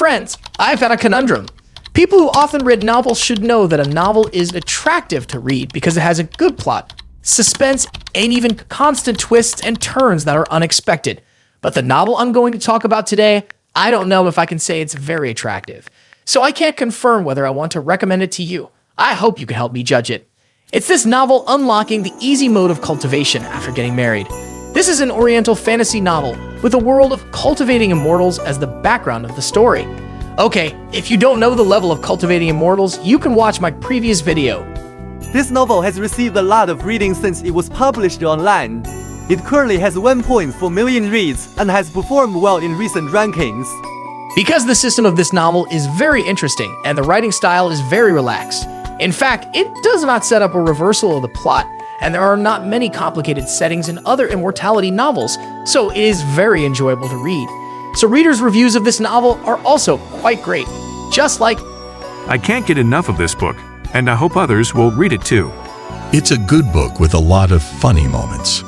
Friends, I've had a conundrum. People who often read novels should know that a novel is attractive to read because it has a good plot, suspense, and even constant twists and turns that are unexpected. But the novel I'm going to talk about today, I don't know if I can say it's very attractive. So I can't confirm whether I want to recommend it to you. I hope you can help me judge it. It's this novel unlocking the easy mode of cultivation after getting married. This is an Oriental fantasy novel with a world of cultivating immortals as the background of the story. Okay, if you don't know the level of cultivating immortals, you can watch my previous video. This novel has received a lot of readings since it was published online. It currently has 1.4 million reads and has performed well in recent rankings. Because the system of this novel is very interesting and the writing style is very relaxed. In fact, it does not set up a reversal of the plot, and there are not many complicated settings in other immortality novels, so it is very enjoyable to read. So readers' reviews of this novel are also quite great, just like, I can't get enough of this book, and I hope others will read it too. It's a good book with a lot of funny moments.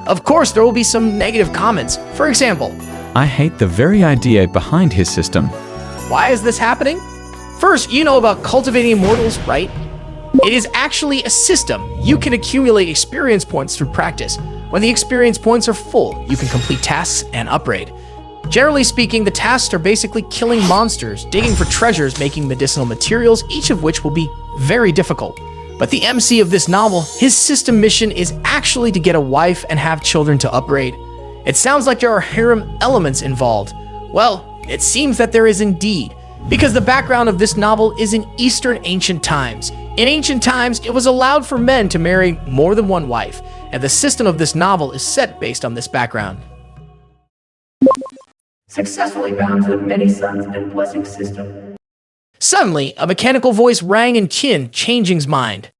Of course, there will be some negative comments. For example, I hate the very idea behind his system. why is this happening? First, you know about cultivating immortals, right? It is actually a system. You can accumulate experience points through practice. When the experience points are full, you can complete tasks and upgrade. Generally speaking, the tasks are basically killing monsters, digging for treasures, making medicinal materials, each of which will be very difficult. But the MC of this novel, his system mission is actually to get a wife and have children to upgrade. It sounds like there are harem elements involved. Well, it seems that there is indeed, because the background of this novel is in Eastern ancient times. In ancient times, it was allowed for men to marry more than one wife, and the system of this novel is set based on this background. Successfully bound to the many sons and blessing system. Suddenly, a mechanical voice rang in Qin Changing's mind.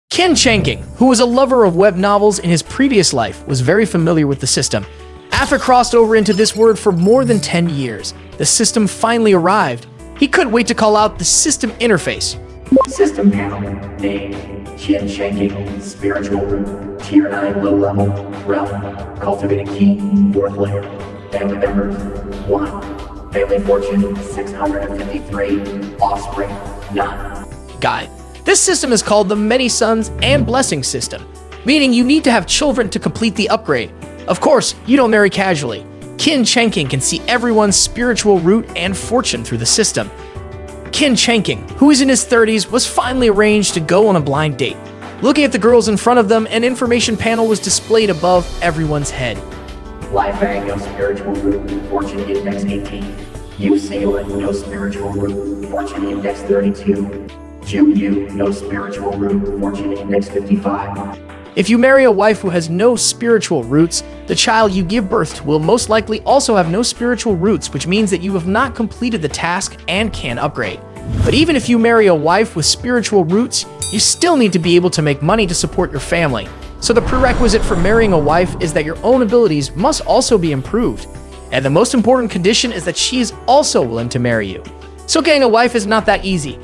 Qin Changing, who was a lover of web novels in his previous life, was very familiar with the system. After crossed over into this word for more than 10 years, the system finally arrived. He couldn't wait to call out the system interface. System panel. Name. Qin Shanking. Spiritual root. Tier 9 low level. Realm. Cultivating key. 4th layer. Family members. 1. Family fortune. 653. Offspring. None. Guide. This system is called the Many Sons and Blessing system, meaning you need to have children to complete the upgrade. Of course, you don't marry casually. Qin Changking can see everyone's spiritual root and fortune through the system. Qin Changking, who is in his 30s, was finally arranged to go on a blind date. Looking at the girls in front of them, an information panel was displayed above everyone's head. Life Fang, no spiritual root. Fortune index 18. Yu Sealand, no spiritual root. Fortune index 32. Ju Yu, no spiritual root. Fortune index 55. If you marry a wife who has no spiritual roots, the child you give birth to will most likely also have no spiritual roots, which means that you have not completed the task and can upgrade. But even if you marry a wife with spiritual roots, you still need to be able to make money to support your family. So the prerequisite for marrying a wife is that your own abilities must also be improved. And the most important condition is that she is also willing to marry you. So getting a wife is not that easy.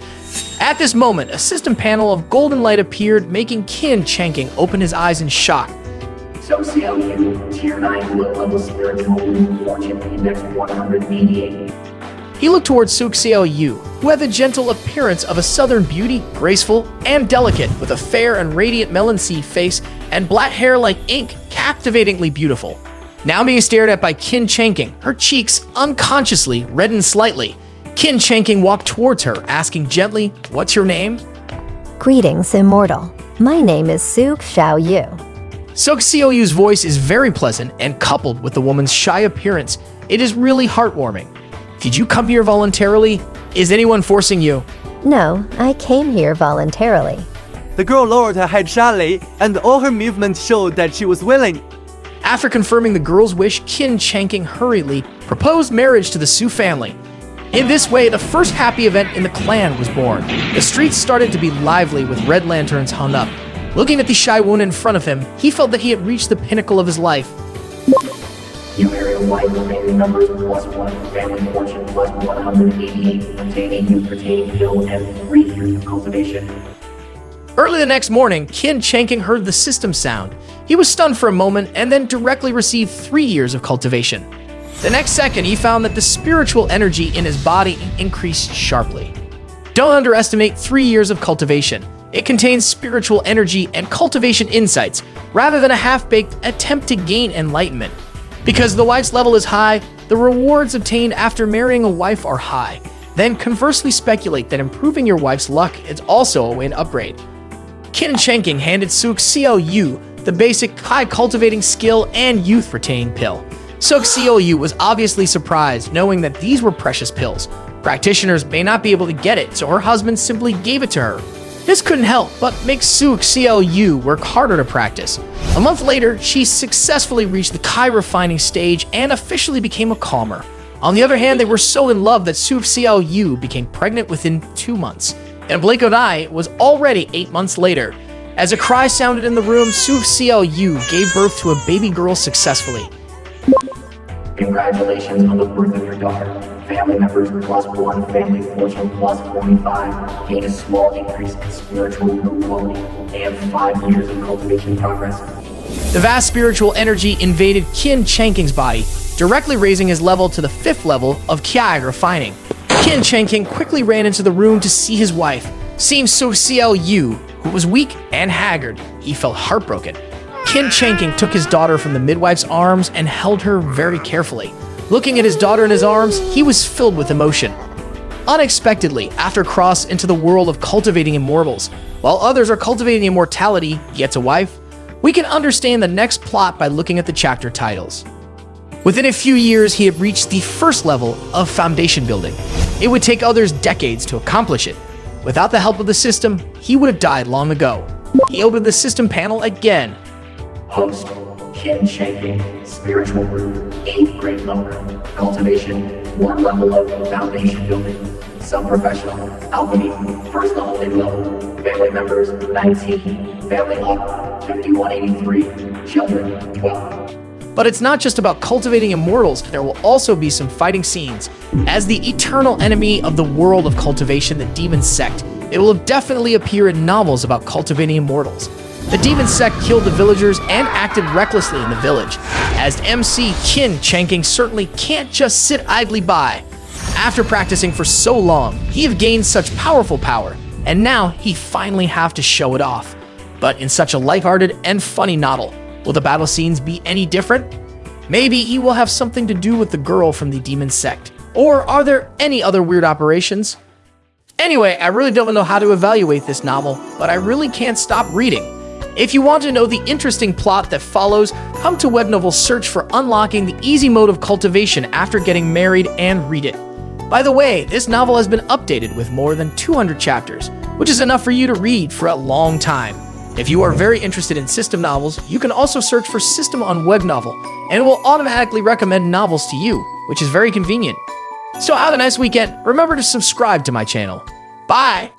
At this moment, a system panel of golden light appeared, making Qin Changking open his eyes in shock. Socio Yu, Tier 9 low level spiritual root. Fortune index 188. He looked towards Suxiao Yu, who had the gentle appearance of a southern beauty, graceful and delicate, with a fair and radiant melon seed face and black hair like ink, captivatingly beautiful. Now being stared at by Qin Changking, her cheeks unconsciously reddened slightly. Qin Changking walked towards her, asking gently, "What's your name?" Greetings, immortal. My name is Suxiao Yu. Suxiao Yu's voice is very pleasant, and coupled with the woman's shy appearance, it is really heartwarming. Did you come here voluntarily? Is anyone forcing you? No, I came here voluntarily. The girl lowered her head shyly, and all her movements showed that she was willing. After confirming the girl's wish, Qin Changking hurriedly proposed marriage to the Su family. In this way, the first happy event in the clan was born. The streets started to be lively with red lanterns hung up. Looking at the shy woman in front of him, he felt that he had reached the pinnacle of his life. You marry a wife with family members +1, family fortune +188, obtaining youth, retaining hill, and 3 years of cultivation. Early the next morning, Qin Changking heard the system sound. He was stunned for a moment and then directly received 3 years of cultivation. The next second, he found that the spiritual energy in his body increased sharply. Don't underestimate 3 years of cultivation. It contains spiritual energy and cultivation insights, rather than a half-baked attempt to gain enlightenment. Because the wife's level is high, the rewards obtained after marrying a wife are high. Then conversely speculate that improving your wife's luck is also a way to upgrade. Qin Shenking handed Suk Xiao Yu the basic high cultivating skill and youth retaining pill. Suk Xiao Yu was obviously surprised knowing that these were precious pills. Practitioners may not be able to get it, so her husband simply gave it to her. This couldn't help but make Suk Xiao Yu work harder to practice. A month later, she successfully reached the Kai refining stage and officially became a calmer. On the other hand, they were so in love that Suk Xiao Yu became pregnant within 2 months. In a blink of an eye, it was already 8 months later. As a cry sounded in the room, Suk Xiao Yu gave birth to a baby girl successfully. Congratulations on the birth of your daughter. Family members +1, family fortune +45. Gain a small increase in spiritual quality and 5 years of cultivation progress. The vast spiritual energy invaded Qin Chenking's body, directly raising his level to the 5th level of Kai refining. Qin Chenking quickly ran into the room to see his wife. Seeing Suk Xiao Yu, who was weak and haggard, he felt heartbroken. Qin Chenking took his daughter from the midwife's arms and held her very carefully. Looking at his daughter in his arms, he was filled with emotion. Unexpectedly, after cross into the world of cultivating immortals, while others are cultivating immortality, gets a wife, we can understand the next plot by looking at the chapter titles. Within a few years, he had reached the 1st level of foundation building. It would take others decades to accomplish it. Without the help of the system, he would have died long ago. He opened the system panel again. Host, Qin Shenking, spiritual root, 8th grade lower, cultivation, 1 level of foundation building, sub-professional, alchemy, 1st level mid-level, family members, 19, family law, 5183, children, 12. But it's not just about cultivating immortals, there will also be some fighting scenes. As the eternal enemy of the world of cultivation, the demon sect, it will definitely appear in novels about cultivating immortals. The demon sect killed the villagers and acted recklessly in the village, as MC Qin Chenking certainly can't just sit idly by. After practicing for so long, he have gained such powerful power, and now he finally have to show it off. But in such a lighthearted and funny novel, will the battle scenes be any different? Maybe he will have something to do with the girl from the demon sect. Or are there any other weird operations? Anyway, I really don't know how to evaluate this novel, but I really can't stop reading. If you want to know the interesting plot that follows, come to Web Novel Search for unlocking the easy mode of cultivation after getting married and read it. By the way, this novel has been updated with more than 200 chapters, which is enough for you to read for a long time. If you are very interested in system novels, you can also search for System on Web Novel, and it will automatically recommend novels to you, which is very convenient. So have a nice weekend. Remember to subscribe to my channel. Bye!